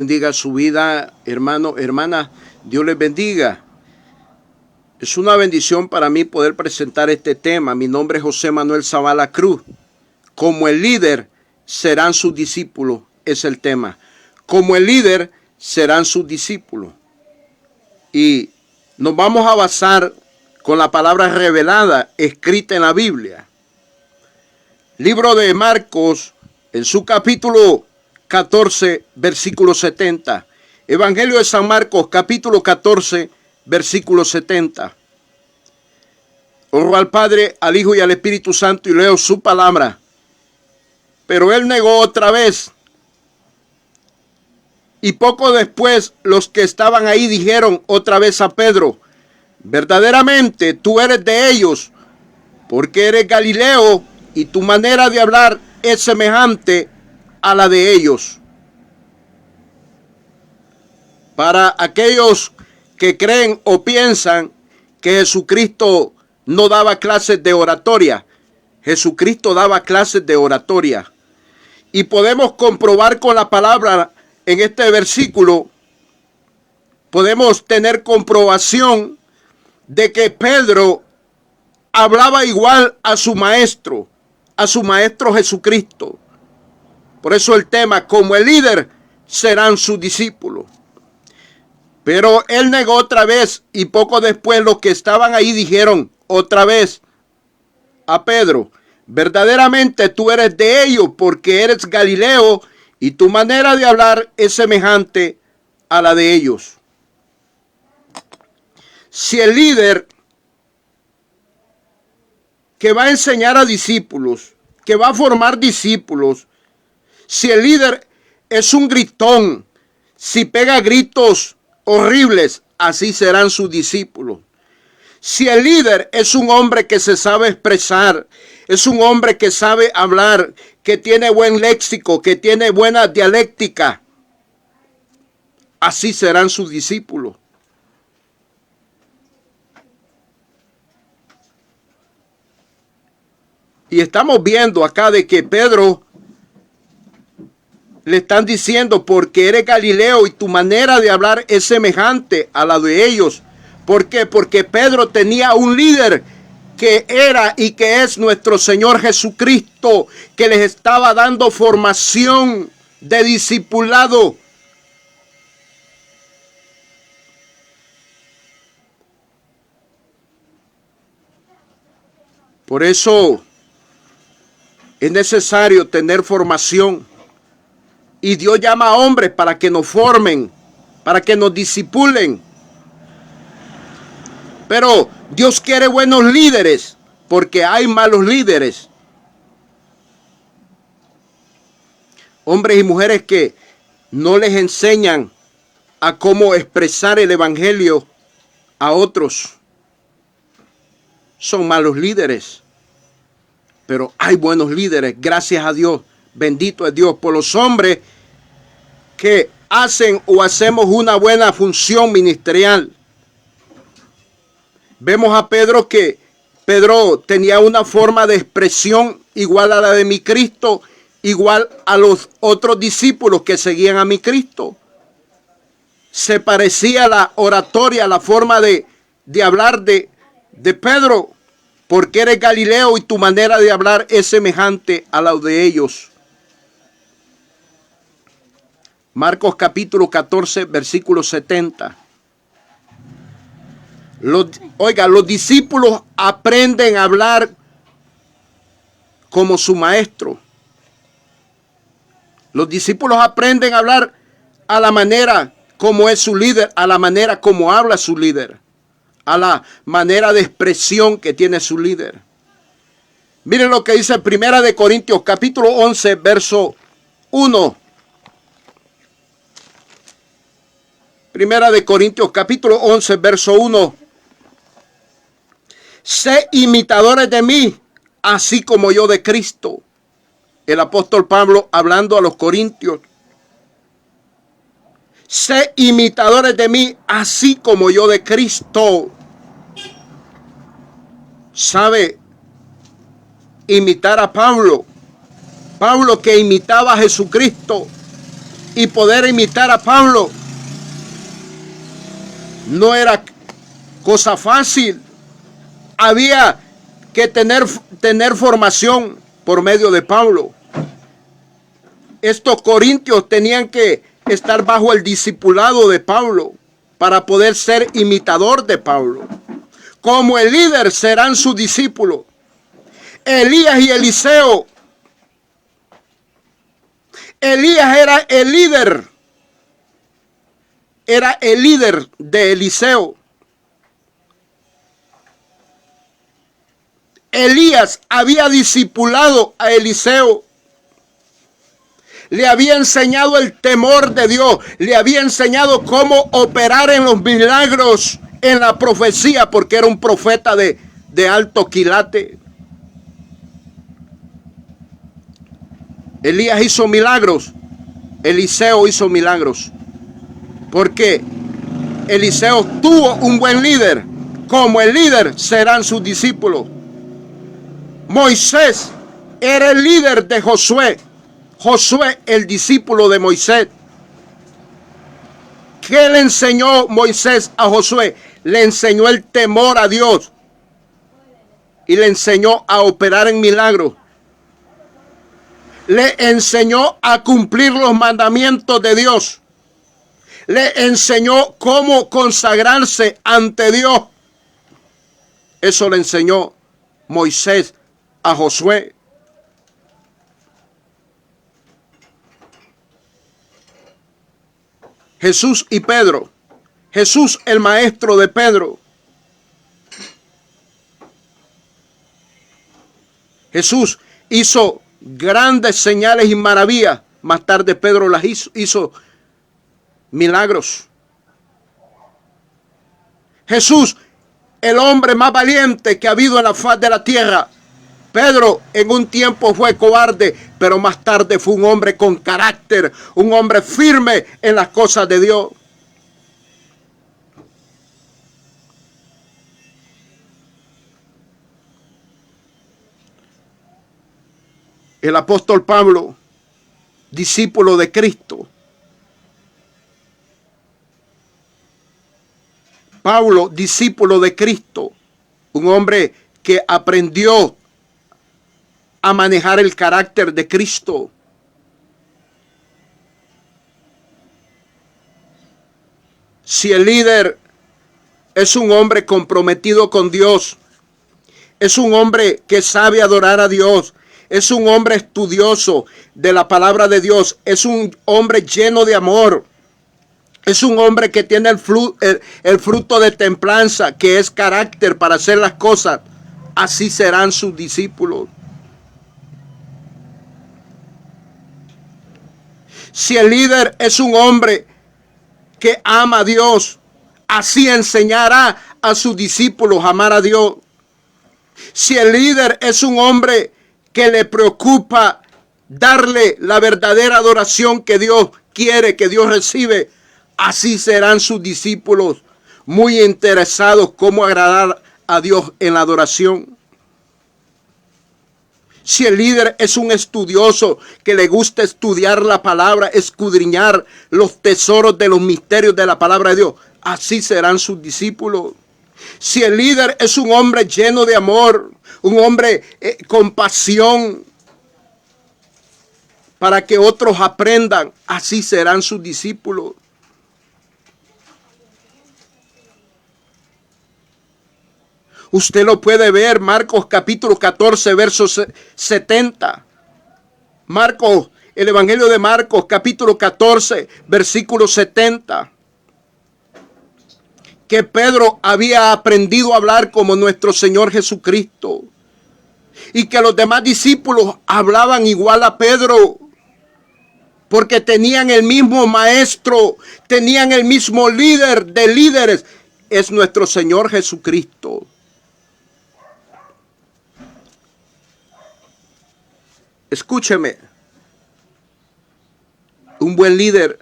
Bendiga su vida, hermano, hermana. Dios les bendiga. Es una bendición para mí poder presentar este tema. Mi nombre es José Manuel Zavala Cruz. Como el líder serán sus discípulos, es el tema. Como el líder serán sus discípulos. Y nos vamos a basar con la palabra revelada, escrita en la Biblia. Libro de Marcos, en su capítulo 14, versículo 70. Evangelio de San Marcos, capítulo 14, versículo 70. Oro al Padre, al Hijo y al Espíritu Santo y leo su palabra. Pero él negó otra vez. Y poco después los que estaban ahí dijeron otra vez a Pedro: verdaderamente tú eres de ellos, porque eres Galileo y tu manera de hablar es semejante a la de ellos. Para aquellos que creen o piensan que Jesucristo no daba clases de oratoria, Jesucristo daba clases de oratoria. Y podemos comprobar con la palabra en este versículo, podemos tener comprobación de que Pedro hablaba igual a su maestro Jesucristo. Por eso el tema, como el líder serán sus discípulos. Pero él negó otra vez y poco después los que estaban ahí dijeron otra vez a Pedro: verdaderamente tú eres de ellos, porque eres Galileo y tu manera de hablar es semejante a la de ellos. Si el líder que va a enseñar a discípulos, que va a formar discípulos, si el líder es un gritón, si pega gritos horribles, así serán sus discípulos. Si el líder es un hombre que se sabe expresar, es un hombre que sabe hablar, que tiene buen léxico, que tiene buena dialéctica, así serán sus discípulos. Y estamos viendo acá de que Pedro le están diciendo: porque eres Galileo y tu manera de hablar es semejante a la de ellos. ¿Por qué? Porque Pedro tenía un líder que era y que es nuestro Señor Jesucristo, que les estaba dando formación de discipulado. Por eso es necesario tener formación. Y Dios llama a hombres para que nos formen, para que nos discipulen. Pero Dios quiere buenos líderes, porque hay malos líderes. Hombres y mujeres que no les enseñan a cómo expresar el evangelio a otros. Son malos líderes. Pero hay buenos líderes, gracias a Dios. Bendito es Dios por los hombres que hacen o hacemos una buena función ministerial. Vemos a Pedro que Pedro tenía una forma de expresión igual a la de mi Cristo, igual a los otros discípulos que seguían a mi Cristo. Se parecía a la oratoria, la forma de hablar de Pedro, porque eres Galileo y tu manera de hablar es semejante a la de ellos. Marcos capítulo 14, versículo 70. Los discípulos aprenden a hablar como su maestro. Los discípulos aprenden a hablar a la manera como es su líder, a la manera como habla su líder, a la manera de expresión que tiene su líder. Miren lo que dice Primera de Corintios capítulo 11, verso 1. Primera de Corintios capítulo 11, verso 1. Sé imitadores de mí, así como yo de Cristo. El apóstol Pablo hablando a los corintios. Sé imitadores de mí, así como yo de Cristo. ¿Sabe imitar a Pablo? Pablo, que imitaba a Jesucristo, y poder imitar a Pablo no era cosa fácil. Había que tener formación por medio de Pablo. Estos corintios tenían que estar bajo el discipulado de Pablo para poder ser imitador de Pablo. Como el líder serán sus discípulos. Elías y Eliseo. Elías era el líder. Era el líder de Eliseo. Elías había discipulado a Eliseo. Le había enseñado el temor de Dios. Le había enseñado cómo operar en los milagros, en la profecía, porque era un profeta de alto quilate. Elías hizo milagros. Eliseo hizo milagros. Porque Eliseo tuvo un buen líder. Como el líder serán sus discípulos. Moisés era el líder de Josué. Josué, el discípulo de Moisés. ¿Qué le enseñó Moisés a Josué? Le enseñó el temor a Dios. Y le enseñó a operar en milagros. Le enseñó a cumplir los mandamientos de Dios. Le enseñó cómo consagrarse ante Dios. Eso le enseñó Moisés a Josué. Jesús y Pedro. Jesús, el maestro de Pedro. Jesús hizo grandes señales y maravillas. Más tarde Pedro las hizo milagros. Jesús, el hombre más valiente que ha habido en la faz de la tierra. Pedro en un tiempo fue cobarde, pero más tarde fue un hombre con carácter, un hombre firme en las cosas de Dios. El apóstol Pablo, discípulo de Cristo. Pablo, discípulo de Cristo, un hombre que aprendió a manejar el carácter de Cristo. Si el líder es un hombre comprometido con Dios, es un hombre que sabe adorar a Dios, es un hombre estudioso de la palabra de Dios, es un hombre lleno de amor, es un hombre que tiene el fruto de templanza, que es carácter para hacer las cosas, así serán sus discípulos. Si el líder es un hombre que ama a Dios, así enseñará a sus discípulos a amar a Dios. Si el líder es un hombre que le preocupa darle la verdadera adoración que Dios quiere, que Dios recibe, así serán sus discípulos muy interesados cómo agradar a Dios en la adoración. Si el líder es un estudioso que le gusta estudiar la palabra, escudriñar los tesoros de los misterios de la palabra de Dios, así serán sus discípulos. Si el líder es un hombre lleno de amor, un hombre con pasión para que otros aprendan, así serán sus discípulos. Usted lo puede ver, Marcos capítulo 14, versos 70. Marcos, el Evangelio de Marcos capítulo 14, versículo 70. Que Pedro había aprendido a hablar como nuestro Señor Jesucristo. Y que los demás discípulos hablaban igual a Pedro. Porque tenían el mismo maestro, tenían el mismo líder de líderes. Es nuestro Señor Jesucristo. Escúcheme, un buen líder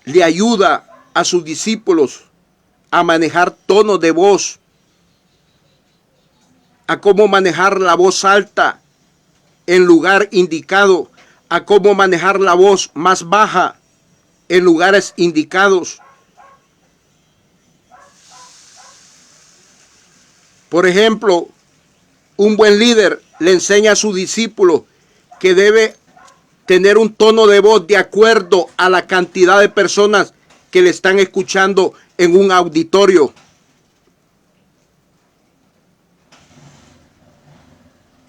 le ayuda a sus discípulos a manejar tonos de voz, a cómo manejar la voz alta en lugar indicado, a cómo manejar la voz más baja en lugares indicados. Por ejemplo, un buen líder le enseña a su discípulo que debe tener un tono de voz de acuerdo a la cantidad de personas que le están escuchando en un auditorio.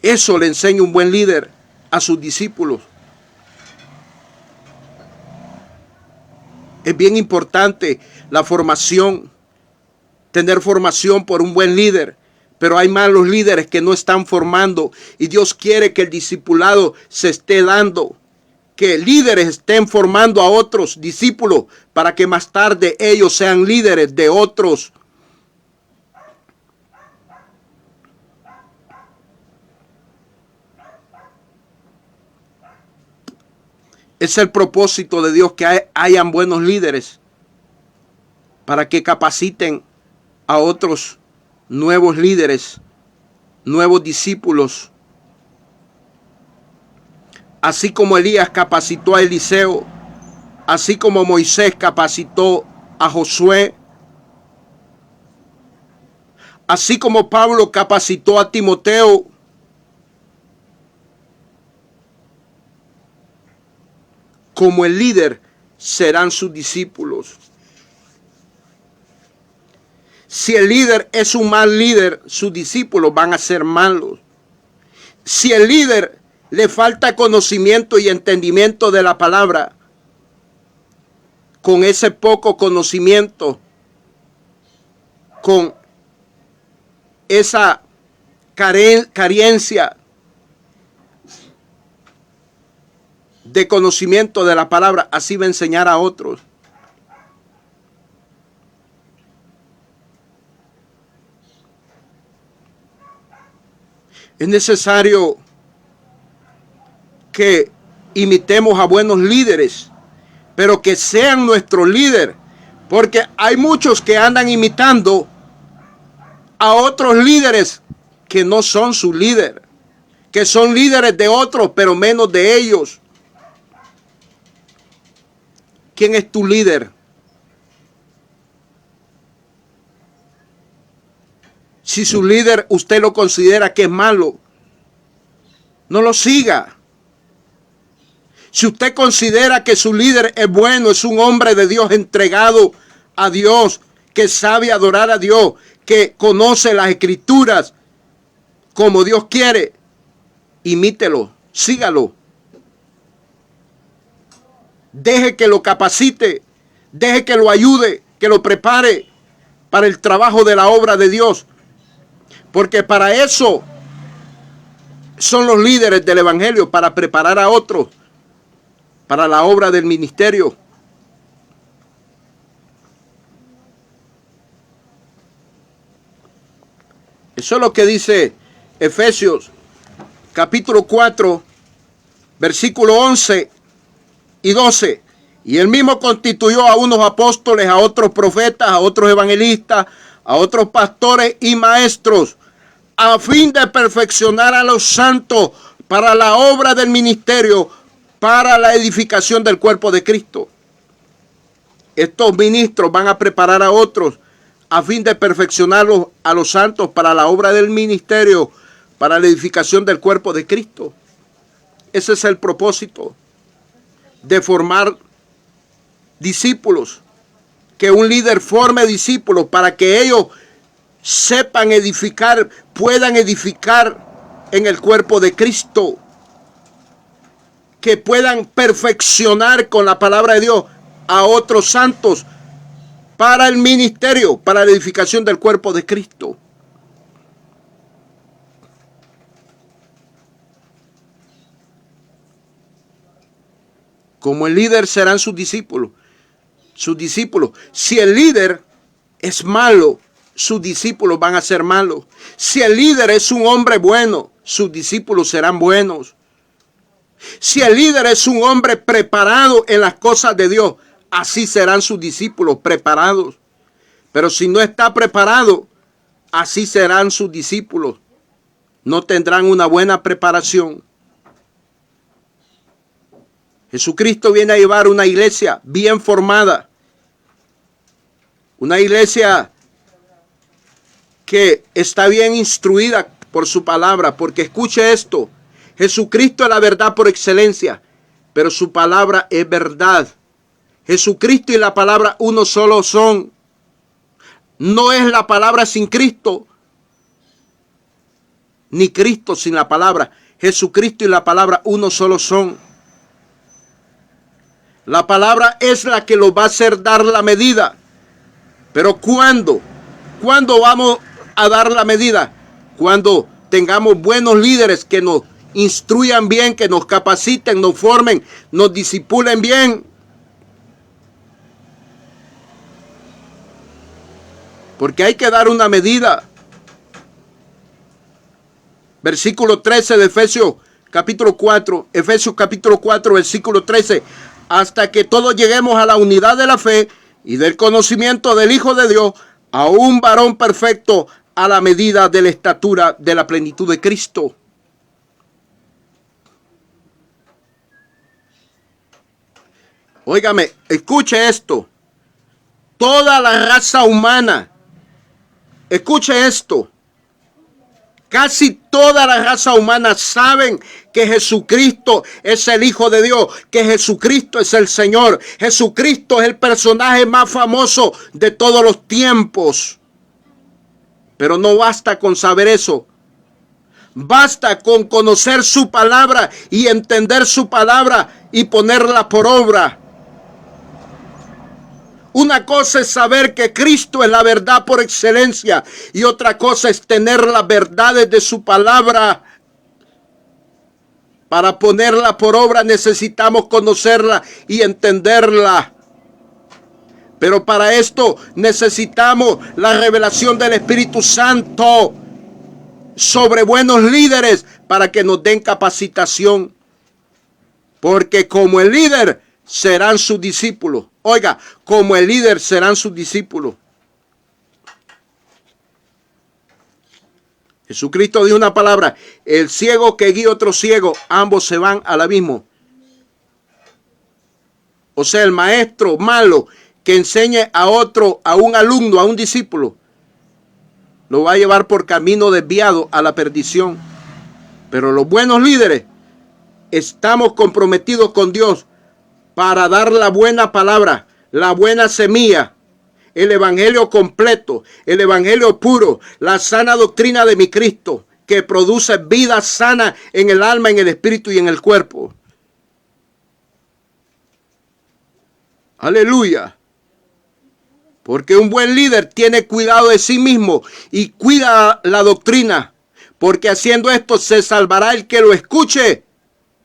Eso le enseña un buen líder a sus discípulos. Es bien importante la formación, tener formación por un buen líder. Pero hay malos líderes que no están formando y Dios quiere que el discipulado se esté dando, que líderes estén formando a otros discípulos para que más tarde ellos sean líderes de otros. Es el propósito de Dios que hayan buenos líderes para que capaciten a otros nuevos líderes, nuevos discípulos. Así como Elías capacitó a Eliseo, así como Moisés capacitó a Josué, así como Pablo capacitó a Timoteo, como el líder serán sus discípulos. Si el líder es un mal líder, sus discípulos van a ser malos. Si el líder le falta conocimiento y entendimiento de la palabra, con ese poco conocimiento, con esa carencia de conocimiento de la palabra, así va a enseñar a otros. Es necesario que imitemos a buenos líderes, pero que sean nuestro líder, porque hay muchos que andan imitando a otros líderes que no son su líder, que son líderes de otros, pero menos de ellos. ¿Quién es tu líder? Si su líder usted lo considera que es malo, no lo siga. Si usted considera que su líder es bueno, es un hombre de Dios entregado a Dios, que sabe adorar a Dios, que conoce las escrituras como Dios quiere, imítelo, sígalo. Deje que lo capacite, deje que lo ayude, que lo prepare para el trabajo de la obra de Dios. Porque para eso son los líderes del evangelio, para preparar a otros para la obra del ministerio. Eso es lo que dice Efesios capítulo 4, versículo 11 y 12. Y él mismo constituyó a unos apóstoles, a otros profetas, a otros evangelistas, a otros pastores y maestros, a fin de perfeccionar a los santos para la obra del ministerio, para la edificación del cuerpo de Cristo. Estos ministros van a preparar a otros a fin de perfeccionarlos a los santos para la obra del ministerio, para la edificación del cuerpo de Cristo. Ese es el propósito de formar discípulos, que un líder forme discípulos para que ellos sepan edificar, puedan edificar en el cuerpo de Cristo, que puedan perfeccionar con la palabra de Dios a otros santos para el ministerio, para la edificación del cuerpo de Cristo. Como el líder serán sus discípulos. Sus discípulos. Si el líder es malo, sus discípulos van a ser malos. Si el líder es un hombre bueno, sus discípulos serán buenos. Si el líder es un hombre preparado en las cosas de Dios, así serán sus discípulos preparados. Pero si no está preparado, así serán sus discípulos. No tendrán una buena preparación. Jesucristo viene a llevar una iglesia bien formada. Una iglesia que está bien instruida por su palabra. Porque escuche esto. Jesucristo es la verdad por excelencia. Pero su palabra es verdad. Jesucristo y la palabra uno solo son. No es la palabra sin Cristo, ni Cristo sin la palabra. Jesucristo y la palabra uno solo son. La palabra es la que nos va a hacer dar la medida. Pero ¿cuándo? ¿Cuándo vamos a dar la medida? Cuando tengamos buenos líderes que nos instruyan bien, que nos capaciten, nos formen, nos disipulen bien. Porque hay que dar una medida. Versículo 13 de Efesios capítulo 4. Efesios capítulo 4, versículo 13. Hasta que todos lleguemos a la unidad de la fe y del conocimiento del Hijo de Dios, a un varón perfecto, a la medida de la estatura de la plenitud de Cristo. Óigame, escuche esto. Toda la raza humana, escuche esto. Casi toda la raza humana saben que Jesucristo es el Hijo de Dios, que Jesucristo es el Señor. Jesucristo es el personaje más famoso de todos los tiempos. Pero no basta con saber eso. Basta con conocer su palabra y entender su palabra y ponerla por obra. Una cosa es saber que Cristo es la verdad por excelencia y otra cosa es tener las verdades de su palabra. Para ponerla por obra necesitamos conocerla y entenderla. Pero para esto necesitamos la revelación del Espíritu Santo sobre buenos líderes para que nos den capacitación. Porque como el líder serán sus discípulos. Oiga, como el líder serán sus discípulos. Jesucristo dijo una palabra: el ciego que guía a otro ciego, ambos se van al abismo. O sea, el maestro malo que enseñe a otro, a un alumno, a un discípulo, lo va a llevar por camino desviado a la perdición. Pero los buenos líderes estamos comprometidos con Dios para dar la buena palabra, la buena semilla, el evangelio completo, el evangelio puro, la sana doctrina de mi Cristo, que produce vida sana en el alma, en el espíritu y en el cuerpo. Aleluya. Porque un buen líder tiene cuidado de sí mismo y cuida la doctrina, porque haciendo esto se salvará el que lo escuche,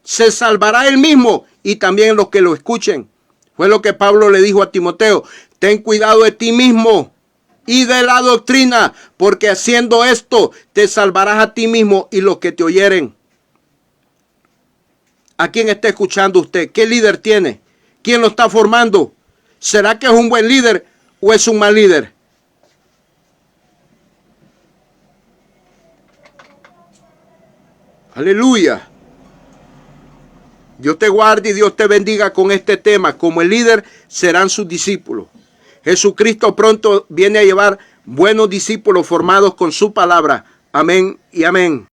se salvará él mismo y también los que lo escuchen. Fue lo que Pablo le dijo a Timoteo: ten cuidado de ti mismo y de la doctrina, porque haciendo esto te salvarás a ti mismo y los que te oyeren. ¿A quién está escuchando usted? ¿Qué líder tiene? ¿Quién lo está formando? ¿Será que es un buen líder o es un mal líder? Aleluya. Dios te guarde y Dios te bendiga con este tema. Como el líder serán sus discípulos. Jesucristo pronto viene a llevar buenos discípulos formados con su palabra. Amén y amén.